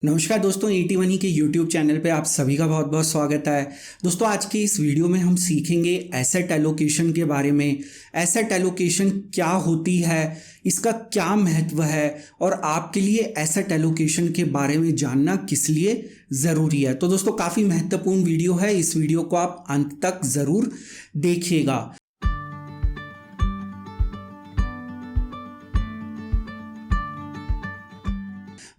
नमस्कार दोस्तों, 81 के यूट्यूब चैनल पे आप सभी का बहुत बहुत स्वागत है। दोस्तों, आज के इस वीडियो में हम सीखेंगे एसेट एलोकेशन के बारे में। एसेट एलोकेशन क्या होती है, इसका क्या महत्व है और आपके लिए एसेट एलोकेशन के बारे में जानना किस लिए ज़रूरी है। तो दोस्तों, काफ़ी महत्वपूर्ण वीडियो है, इस वीडियो को आप अंत तक ज़रूर देखिएगा।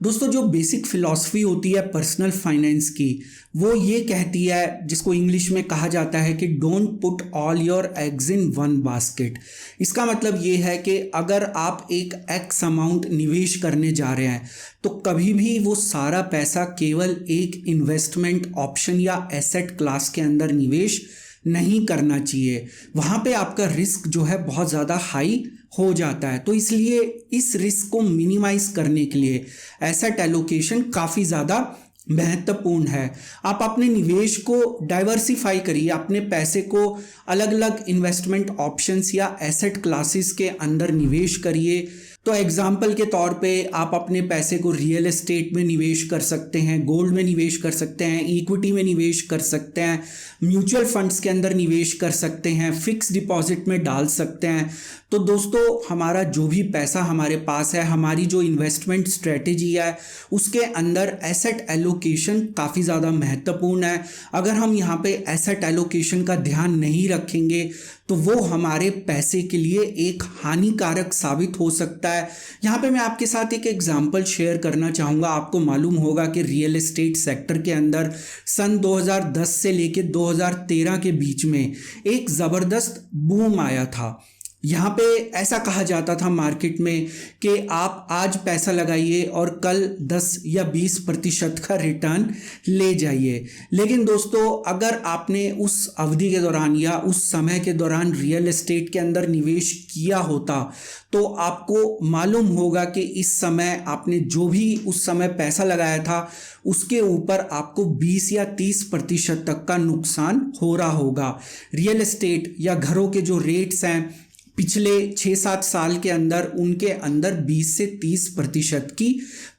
दोस्तों, जो बेसिक फिलॉसफी होती है पर्सनल फाइनेंस की, वो ये कहती है, जिसको इंग्लिश में कहा जाता है कि don't put all your eggs in one basket. इसका मतलब ये है कि अगर आप एक एक्स अमाउंट निवेश करने जा रहे हैं तो कभी भी वो सारा पैसा केवल एक इन्वेस्टमेंट ऑप्शन या एसेट क्लास के अंदर निवेश नहीं करना चाहिए। वहाँ पे आपका रिस्क जो है बहुत ज़्यादा हाई हो जाता है। तो इसलिए इस रिस्क को मिनिमाइज करने के लिए एसेट एलोकेशन काफ़ी ज़्यादा महत्वपूर्ण है। आप अपने निवेश को डाइवर्सिफाई करिए, अपने पैसे को अलग अलग इन्वेस्टमेंट ऑप्शंस या एसेट क्लासेस के अंदर निवेश करिए। तो एग्जाम्पल के तौर पे आप अपने पैसे को रियल एस्टेट में निवेश कर सकते हैं, गोल्ड में निवेश कर सकते हैं, इक्विटी में निवेश कर सकते हैं, म्यूचुअल फंड्स के अंदर निवेश कर सकते हैं, फिक्स डिपॉजिट में डाल सकते हैं। तो दोस्तों, हमारा जो भी पैसा हमारे पास है, हमारी जो इन्वेस्टमेंट स्ट्रेटेजी है, उसके अंदर एसेट एलोकेशन काफ़ी ज़्यादा महत्वपूर्ण है। अगर हम यहाँ पे एसेट एलोकेशन का ध्यान नहीं रखेंगे तो वो हमारे पैसे के लिए एक हानिकारक साबित हो सकता है। यहाँ पे मैं आपके साथ एक एग्जांपल शेयर करना चाहूँगा। आपको मालूम होगा कि रियल एस्टेट सेक्टर के अंदर सन 2010 से लेके 2013 के बीच में एक ज़बरदस्त बूम आया था। यहाँ पे ऐसा कहा जाता था मार्केट में कि आप आज पैसा लगाइए और कल 10 या 20% का रिटर्न ले जाइए। लेकिन दोस्तों, अगर आपने उस अवधि के दौरान या उस समय के दौरान रियल एस्टेट के अंदर निवेश किया होता तो आपको मालूम होगा कि इस समय आपने जो भी उस समय पैसा लगाया था उसके ऊपर आपको 20 या 30% तक का नुकसान हो रहा होगा। रियल एस्टेट या घरों के जो रेट्स हैं पिछले 6-7 साल के अंदर उनके अंदर 20 से 30% की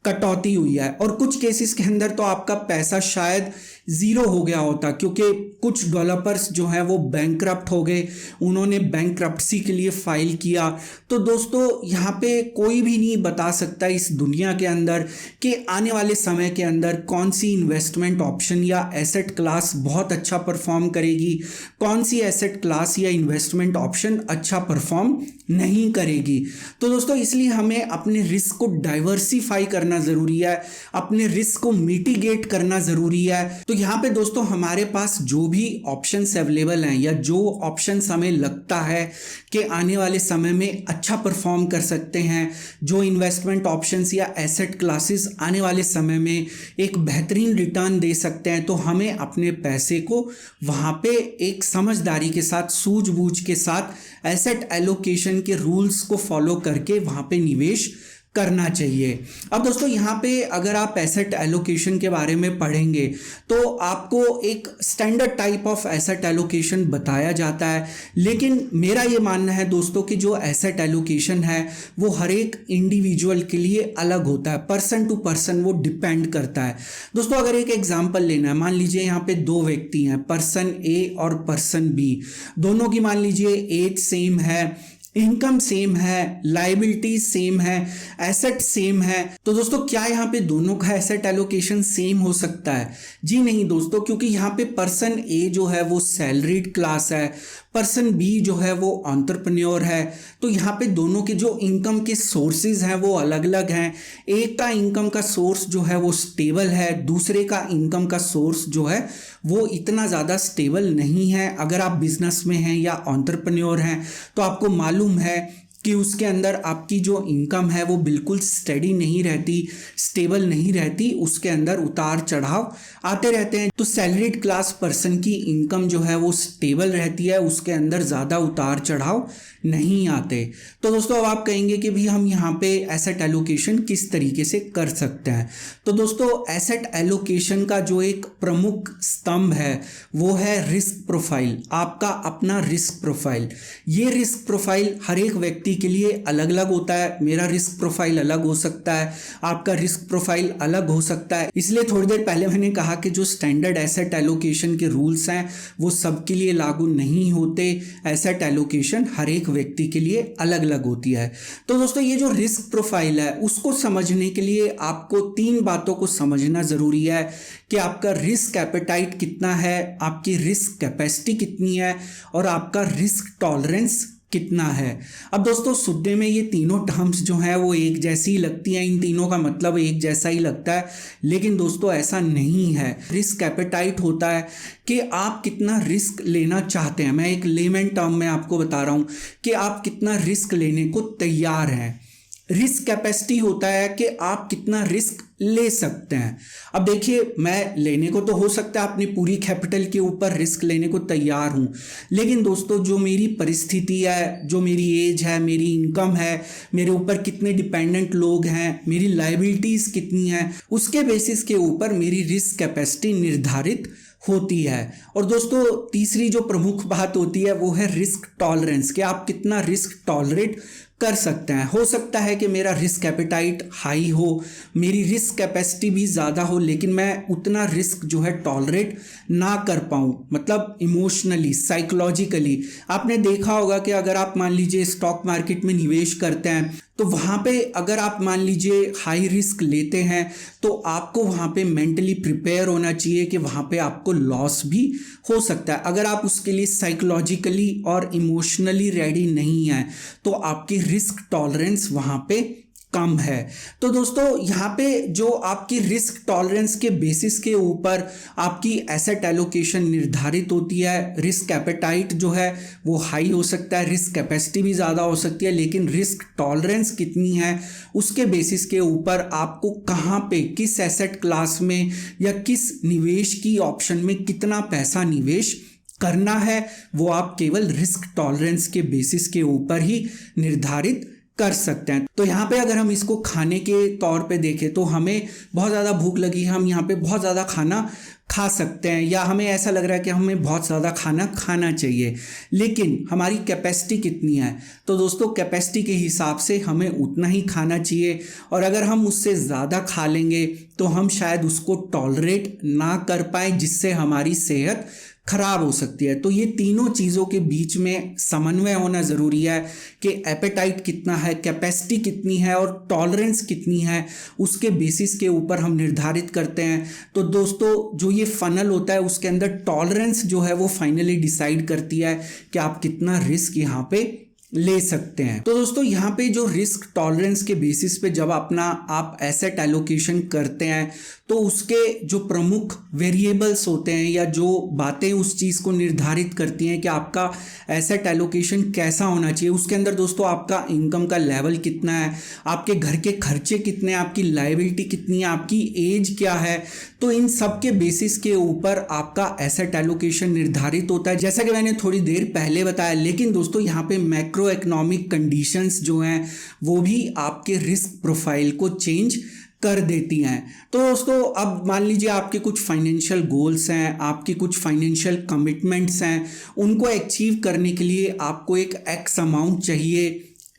कटौती हुई है और कुछ केसेस के अंदर तो आपका पैसा शायद ज़ीरो हो गया होता, क्योंकि कुछ डेवलपर्स जो हैं वो बैंकरप्ट हो गए, उन्होंने बैंकरप्सी के लिए फाइल किया। तो दोस्तों, यहाँ पे कोई भी नहीं बता सकता इस दुनिया के अंदर कि आने वाले समय के अंदर कौन सी इन्वेस्टमेंट ऑप्शन या एसेट क्लास बहुत अच्छा परफॉर्म करेगी, कौन सी एसेट क्लास या इन्वेस्टमेंट ऑप्शन अच्छा परफॉर्म नहीं करेगी। तो दोस्तों, इसलिए हमें अपने रिस्क को डाइवर्सिफाई करना ज़रूरी है, अपने रिस्क को मिटिगेट करना ज़रूरी है। तो यहाँ पे दोस्तों, हमारे पास जो भी ऑप्शंस अवेलेबल हैं या जो ऑप्शंस हमें लगता है कि आने वाले समय में अच्छा परफॉर्म कर सकते हैं, जो इन्वेस्टमेंट ऑप्शंस या एसेट क्लासेस आने वाले समय में एक बेहतरीन रिटर्न दे सकते हैं, तो हमें अपने पैसे को वहाँ पे एक समझदारी के साथ, सूझबूझ के साथ एसेट एलोकेशन के रूल्स को फॉलो करके वहाँ पे निवेश करना चाहिए। अब दोस्तों, यहाँ पे अगर आप एसेट एलोकेशन के बारे में पढ़ेंगे तो आपको एक standard type of asset allocation बताया जाता है, लेकिन मेरा ये मानना है दोस्तों कि जो एसेट एलोकेशन है वो हर एक इंडिविजुअल के लिए अलग होता है, पर्सन टू पर्सन वो डिपेंड करता है। दोस्तों, अगर एक एग्जांपल लेना है, मान लीजिए यहाँ पे दो व्यक्ति हैं, पर्सन ए और पर्सन बी, दोनों की मान लीजिए एज सेम है, इनकम सेम है, लायबिलिटीज सेम है, एसेट सेम है। तो दोस्तों, क्या यहाँ पे दोनों का एसेट एलोकेशन सेम हो सकता है? जी नहीं दोस्तों, क्योंकि यहाँ पे पर्सन ए जो है वो सैलरीड क्लास है, पर्सन बी जो है वो एंटरप्रेन्योर है। तो यहाँ पे दोनों के जो इनकम के सोर्सेज हैं वो अलग अलग हैं। एक का इनकम का सोर्स जो है वो स्टेबल है, दूसरे का इनकम का सोर्स जो है वो इतना ज़्यादा स्टेबल नहीं है। अगर आप बिजनेस में हैं या एंटरप्रेन्योर हैं तो आपको मालूम है कि उसके अंदर आपकी जो इनकम है वो बिल्कुल स्टेडी नहीं रहती, स्टेबल नहीं रहती, उसके अंदर उतार चढ़ाव आते रहते हैं। तो सैलरीड क्लास पर्सन की इनकम जो है वो स्टेबल रहती है, उसके अंदर ज़्यादा उतार चढ़ाव नहीं आते। तो दोस्तों अब आप कहेंगे कि भी हम यहाँ पे एसेट एलोकेशन किस तरीके से कर सकते हैं। तो दोस्तों एसेट एलोकेशन का जो एक प्रमुख स्तंभ है वो है रिस्क प्रोफाइल, आपका अपना रिस्क प्रोफाइल। ये रिस्क प्रोफाइल हर एक व्यक्ति के लिए अलग अलग होता है। मेरा रिस्क प्रोफाइल अलग हो सकता है, आपका रिस्क प्रोफाइल अलग हो सकता है। इसलिए थोड़ी देर पहले मैंने कहा कि जो स्टैंडर्ड एसेट एलोकेशन के रूल्स हैं वो सबके लिए लागू नहीं होते। एसेट एलोकेशन हर एक व्यक्ति के लिए अलग अलग होती है। तो दोस्तों ये जो रिस्क प्रोफाइल है उसको समझने के लिए आपको 3 बातों को समझना जरूरी है कि आपका रिस्क एपेटाइट कितना है, आपकी रिस्क कैपेसिटी कितनी है और आपका रिस्क टॉलरेंस कितना है। अब दोस्तों सुनने में ये तीनों टर्म्स जो हैं वो एक जैसी लगती हैं, इन तीनों का मतलब एक जैसा ही लगता है, लेकिन दोस्तों ऐसा नहीं है। रिस्क एपेटाइट होता है कि आप कितना रिस्क लेना चाहते हैं। मैं एक लेमन टर्म में आपको बता रहा हूँ कि आप कितना रिस्क लेने को तैयार हैं। रिस्क कैपेसिटी होता है कि आप कितना रिस्क ले सकते हैं। अब देखिए मैं लेने को तो हो सकता है अपनी पूरी कैपिटल के ऊपर रिस्क लेने को तैयार हूं, लेकिन दोस्तों जो मेरी परिस्थिति है, जो मेरी एज है, मेरी इनकम है, मेरे ऊपर कितने डिपेंडेंट लोग हैं, मेरी लायबिलिटीज कितनी हैं, उसके बेसिस के ऊपर मेरी रिस्क कैपेसिटी निर्धारित होती है। और दोस्तों तीसरी जो प्रमुख बात होती है वो है रिस्क टॉलरेंस, कि आप कितना रिस्क टॉलरेट कर सकते हैं। हो सकता है कि मेरा रिस्क एपेटाइट हाई हो, मेरी रिस्क कैपेसिटी भी ज़्यादा हो, लेकिन मैं उतना रिस्क जो है टॉलरेट ना कर पाऊँ, मतलब इमोशनली, साइकोलॉजिकली। आपने देखा होगा कि अगर आप मान लीजिए स्टॉक मार्केट में निवेश करते हैं तो वहाँ पे अगर आप मान लीजिए हाई रिस्क लेते हैं तो आपको वहाँ पे मेंटली प्रिपेयर होना चाहिए कि वहाँ पे आपको लॉस भी हो सकता है। अगर आप उसके लिए साइकोलॉजिकली और इमोशनली रेडी नहीं हैं तो आपकी रिस्क टॉलरेंस वहाँ पे कम है। तो दोस्तों यहाँ पे जो आपकी रिस्क टॉलरेंस के बेसिस के ऊपर आपकी एसेट एलोकेशन निर्धारित होती है। रिस्क एपेटाइट जो है वो हाई हो सकता है, रिस्क कैपेसिटी भी ज़्यादा हो सकती है, लेकिन रिस्क टॉलरेंस कितनी है उसके बेसिस के ऊपर आपको कहाँ पे, किस एसेट क्लास में या किस निवेश की ऑप्शन में कितना पैसा निवेश करना है वो आप केवल रिस्क टॉलरेंस के बेसिस के ऊपर ही निर्धारित कर सकते हैं। तो यहाँ पे अगर हम इसको खाने के तौर पे देखें तो हमें बहुत ज़्यादा भूख लगी है, हम यहाँ पे बहुत ज़्यादा खाना खा सकते हैं, या हमें ऐसा लग रहा है कि हमें बहुत ज़्यादा खाना खाना चाहिए, लेकिन हमारी कैपेसिटी कितनी है। तो दोस्तों कैपेसिटी के हिसाब से हमें उतना ही खाना चाहिए, और अगर हम उससे ज़्यादा खा लेंगे तो हम शायद उसको टॉलरेट ना कर पाए, जिससे हमारी सेहत खराब हो सकती है। तो ये तीनों चीज़ों के बीच में समन्वय होना ज़रूरी है कि एपेटाइट कितना है, कैपेसिटी कितनी है और टॉलरेंस कितनी है, उसके बेसिस के ऊपर हम निर्धारित करते हैं। तो दोस्तों जो ये फनल होता है उसके अंदर टॉलरेंस जो है वो फाइनली डिसाइड करती है कि आप कितना रिस्क यहाँ पे ले सकते हैं। तो दोस्तों यहाँ पे जो रिस्क टॉलरेंस के बेसिस पे जब अपना आप एसेट एलोकेशन करते हैं तो उसके जो प्रमुख वेरिएबल्स होते हैं या जो बातें उस चीज़ को निर्धारित करती हैं कि आपका एसेट एलोकेशन कैसा होना चाहिए, उसके अंदर दोस्तों आपका इनकम का लेवल कितना है, आपके घर के खर्चे कितने हैं, आपकी लायबिलिटी कितनी है, आपकी एज क्या है। तो इन सब के बेसिस के ऊपर आपका एसेट एलोकेशन निर्धारित होता है, जैसा कि मैंने थोड़ी देर पहले बताया। लेकिन दोस्तों यहाँ पे मैक्रो इकोनॉमिक कंडीशंस जो हैं वो भी आपके रिस्क प्रोफाइल को चेंज कर देती हैं। तो दोस्तों अब मान लीजिए आपके कुछ फाइनेंशियल गोल्स हैं, आपकी कुछ फाइनेंशियल कमिटमेंट्स हैं, उनको अचीव करने के लिए आपको एक एक्स अमाउंट चाहिए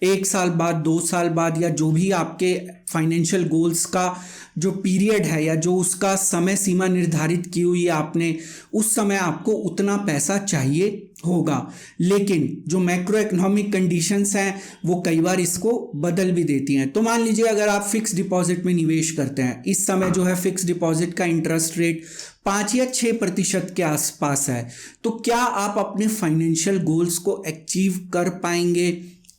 1 साल बाद, 2 साल बाद, या जो भी आपके फाइनेंशियल गोल्स का जो पीरियड है या जो उसका समय सीमा निर्धारित की हुई है आपने, उस समय आपको उतना पैसा चाहिए होगा। लेकिन जो मैक्रो इकोनॉमिक कंडीशंस हैं वो कई बार इसको बदल भी देती हैं। तो मान लीजिए अगर आप फिक्स डिपॉजिट में निवेश करते हैं, इस समय जो है फिक्स डिपॉजिट का इंटरेस्ट रेट 5 या 6% के आसपास है, तो क्या आप अपने फाइनेंशियल गोल्स को अचीव कर पाएंगे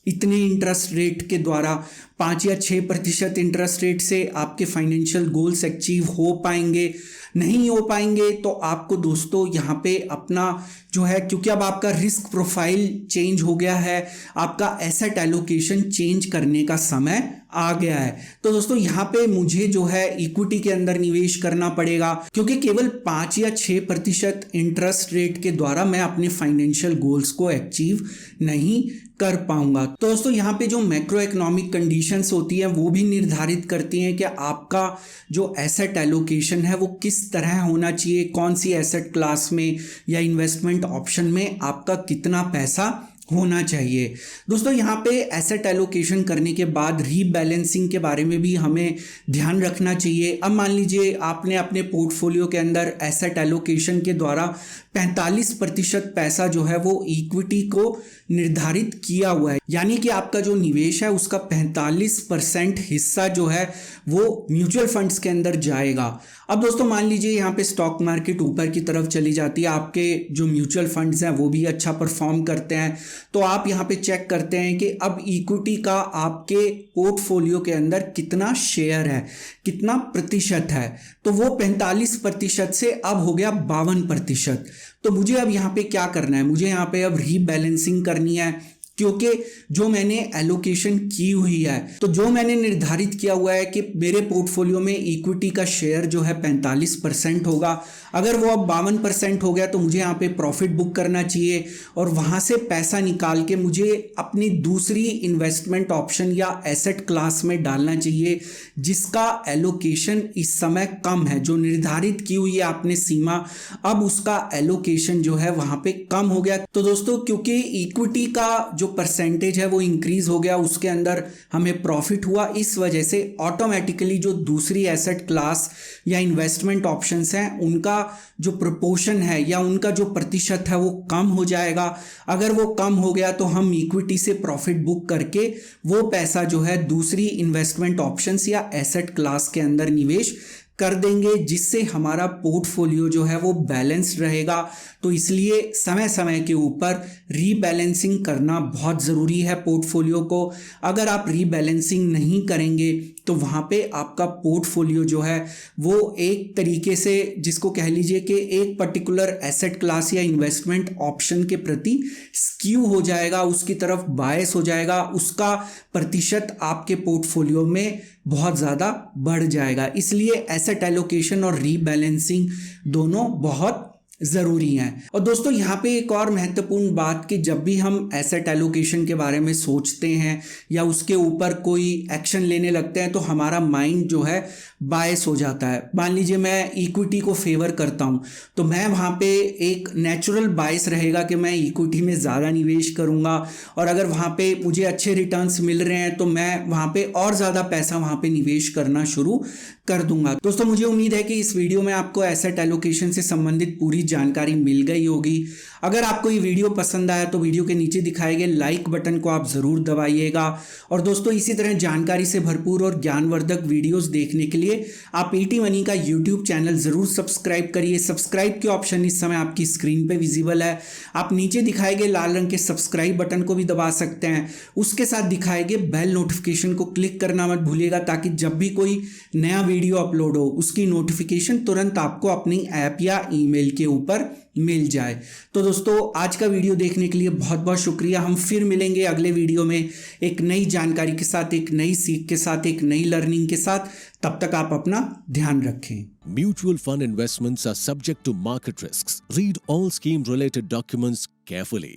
इतने इंटरेस्ट रेट के द्वारा? 5 या 6% इंटरेस्ट रेट से आपके फाइनेंशियल गोल्स अचीव हो पाएंगे? नहीं हो पाएंगे। तो आपको दोस्तों यहाँ पे अपना जो है, क्योंकि अब आपका रिस्क प्रोफाइल चेंज हो गया है, आपका एसेट एलोकेशन चेंज करने का समय आ गया है। तो दोस्तों यहाँ पे मुझे जो है इक्विटी के अंदर निवेश करना पड़ेगा, क्योंकि केवल 5 या 6% इंटरेस्ट रेट के द्वारा मैं अपने फाइनेंशियल गोल्स को अचीव नहीं कर पाऊंगा। तो दोस्तों यहाँ पे जो मैक्रो इकोनॉमिक कंडीशंस होती है वो भी निर्धारित करती हैं कि आपका जो एसेट एलोकेशन है वो किस तरह होना चाहिए, कौन सी एसेट क्लास में या इन्वेस्टमेंट ऑप्शन में आपका कितना पैसा होना चाहिए। दोस्तों यहाँ पे एसेट एलोकेशन करने के बाद रीबैलेंसिंग के बारे में भी हमें ध्यान रखना चाहिए। अब मान लीजिए आपने अपने पोर्टफोलियो के अंदर एसेट एलोकेशन के द्वारा 45% पैसा जो है वो इक्विटी को निर्धारित किया हुआ है, यानी कि आपका जो निवेश है उसका 45% हिस्सा जो है वो म्यूचुअल फंड्स के अंदर जाएगा। अब दोस्तों मान लीजिए यहाँ पे स्टॉक मार्केट ऊपर की तरफ चली जाती है, आपके जो म्यूचुअल फंड्स हैं वो भी अच्छा परफॉर्म करते हैं, तो आप यहाँ पे चेक करते हैं कि अब इक्विटी का आपके पोर्टफोलियो के अंदर कितना शेयर है, कितना प्रतिशत है। तो वो 45% से अब हो गया 52%। तो मुझे अब यहाँ पे क्या करना है, मुझे यहाँ पे अब रीबैलेंसिंग करनी है, क्योंकि जो मैंने एलोकेशन की हुई है, तो जो मैंने निर्धारित किया हुआ है कि मेरे पोर्टफोलियो में इक्विटी का शेयर जो है 45% होगा, अगर वो अब 52% हो गया तो मुझे यहाँ पे प्रॉफिट बुक करना चाहिए और वहाँ से पैसा निकाल के मुझे अपनी दूसरी इन्वेस्टमेंट ऑप्शन या एसेट क्लास में डालना चाहिए जिसका एलोकेशन इस समय कम है। जो निर्धारित की हुई है आपने सीमा, अब उसका एलोकेशन जो है वहाँ पे कम हो गया। तो दोस्तों क्योंकि इक्विटी का जो परसेंटेज है वो इंक्रीज हो गया, उसके अंदर हमें प्रॉफिट हुआ, इस वजह से ऑटोमेटिकली जो दूसरी एसेट क्लास या इन्वेस्टमेंट ऑप्शंस हैं उनका जो प्रोपोर्शन है या उनका जो प्रतिशत है वो कम हो जाएगा। अगर वो कम हो गया तो हम इक्विटी से प्रॉफिट बुक करके वो पैसा जो है दूसरी इन्वेस्टमेंट ऑप्शंस या एसेट क्लास के अंदर निवेश कर देंगे, जिससे हमारा पोर्टफोलियो जो है वो बैलेंस्ड रहेगा। तो इसलिए समय समय के ऊपर रीबैलेंसिंग करना बहुत ज़रूरी है पोर्टफोलियो को। अगर आप रीबैलेंसिंग नहीं करेंगे तो वहाँ पे आपका पोर्टफोलियो जो है वो एक तरीके से, जिसको कह लीजिए कि एक पर्टिकुलर एसेट क्लास या इन्वेस्टमेंट ऑप्शन के प्रति स्क्यू हो जाएगा, उसकी तरफ बायस हो जाएगा, उसका प्रतिशत आपके पोर्टफोलियो में बहुत ज़्यादा बढ़ जाएगा। इसलिए एसेट एलोकेशन और रीबैलेंसिंग दोनों बहुत ज़रूरी हैं। और दोस्तों यहाँ पे एक और महत्वपूर्ण बात कि जब भी हम एसेट एलोकेशन के बारे में सोचते हैं या उसके ऊपर कोई एक्शन लेने लगते हैं तो हमारा माइंड जो है बायस हो जाता है। मान लीजिए मैं इक्विटी को फेवर करता हूँ तो मैं वहाँ पे एक नेचुरल बायस रहेगा कि मैं इक्विटी में ज़्यादा निवेश करूँगा, और अगर वहाँ पे मुझे अच्छे रिटर्न्स मिल रहे हैं तो मैं वहाँ पे और ज़्यादा पैसा वहाँ पे निवेश करना शुरू कर दूंगा। दोस्तों मुझे उम्मीद है कि इस वीडियो में आपको एसेट एलोकेशन से संबंधित पूरी जानकारी मिल गई होगी। अगर आपको ये वीडियो पसंद आया तो वीडियो के नीचे दिखाए गए लाइक बटन को आप ज़रूर दबाइएगा। और दोस्तों इसी तरह जानकारी से भरपूर और ज्ञानवर्धक वीडियोस देखने के लिए आप ईटी मनी का यूट्यूब चैनल ज़रूर सब्सक्राइब करिए। सब्सक्राइब के ऑप्शन इस समय आपकी स्क्रीन पे विजिबल है। आप नीचे दिखाए गए लाल रंग के सब्सक्राइब बटन को भी दबा सकते हैं। उसके साथ दिखाए गए बेल नोटिफिकेशन को क्लिक करना मत भूलिएगा, ताकि जब भी कोई नया वीडियो अपलोड हो उसकी नोटिफिकेशन तुरंत आपको अपनी ऐप या ईमेल के ऊपर मिल जाए। तो दोस्तों आज का वीडियो देखने के लिए बहुत बहुत शुक्रिया। हम फिर मिलेंगे अगले वीडियो में एक नई जानकारी के साथ, एक नई सीख के साथ, एक नई लर्निंग के साथ। तब तक आप अपना ध्यान रखें। Mutual fund investments are subject to market risks. Read all scheme related documents carefully.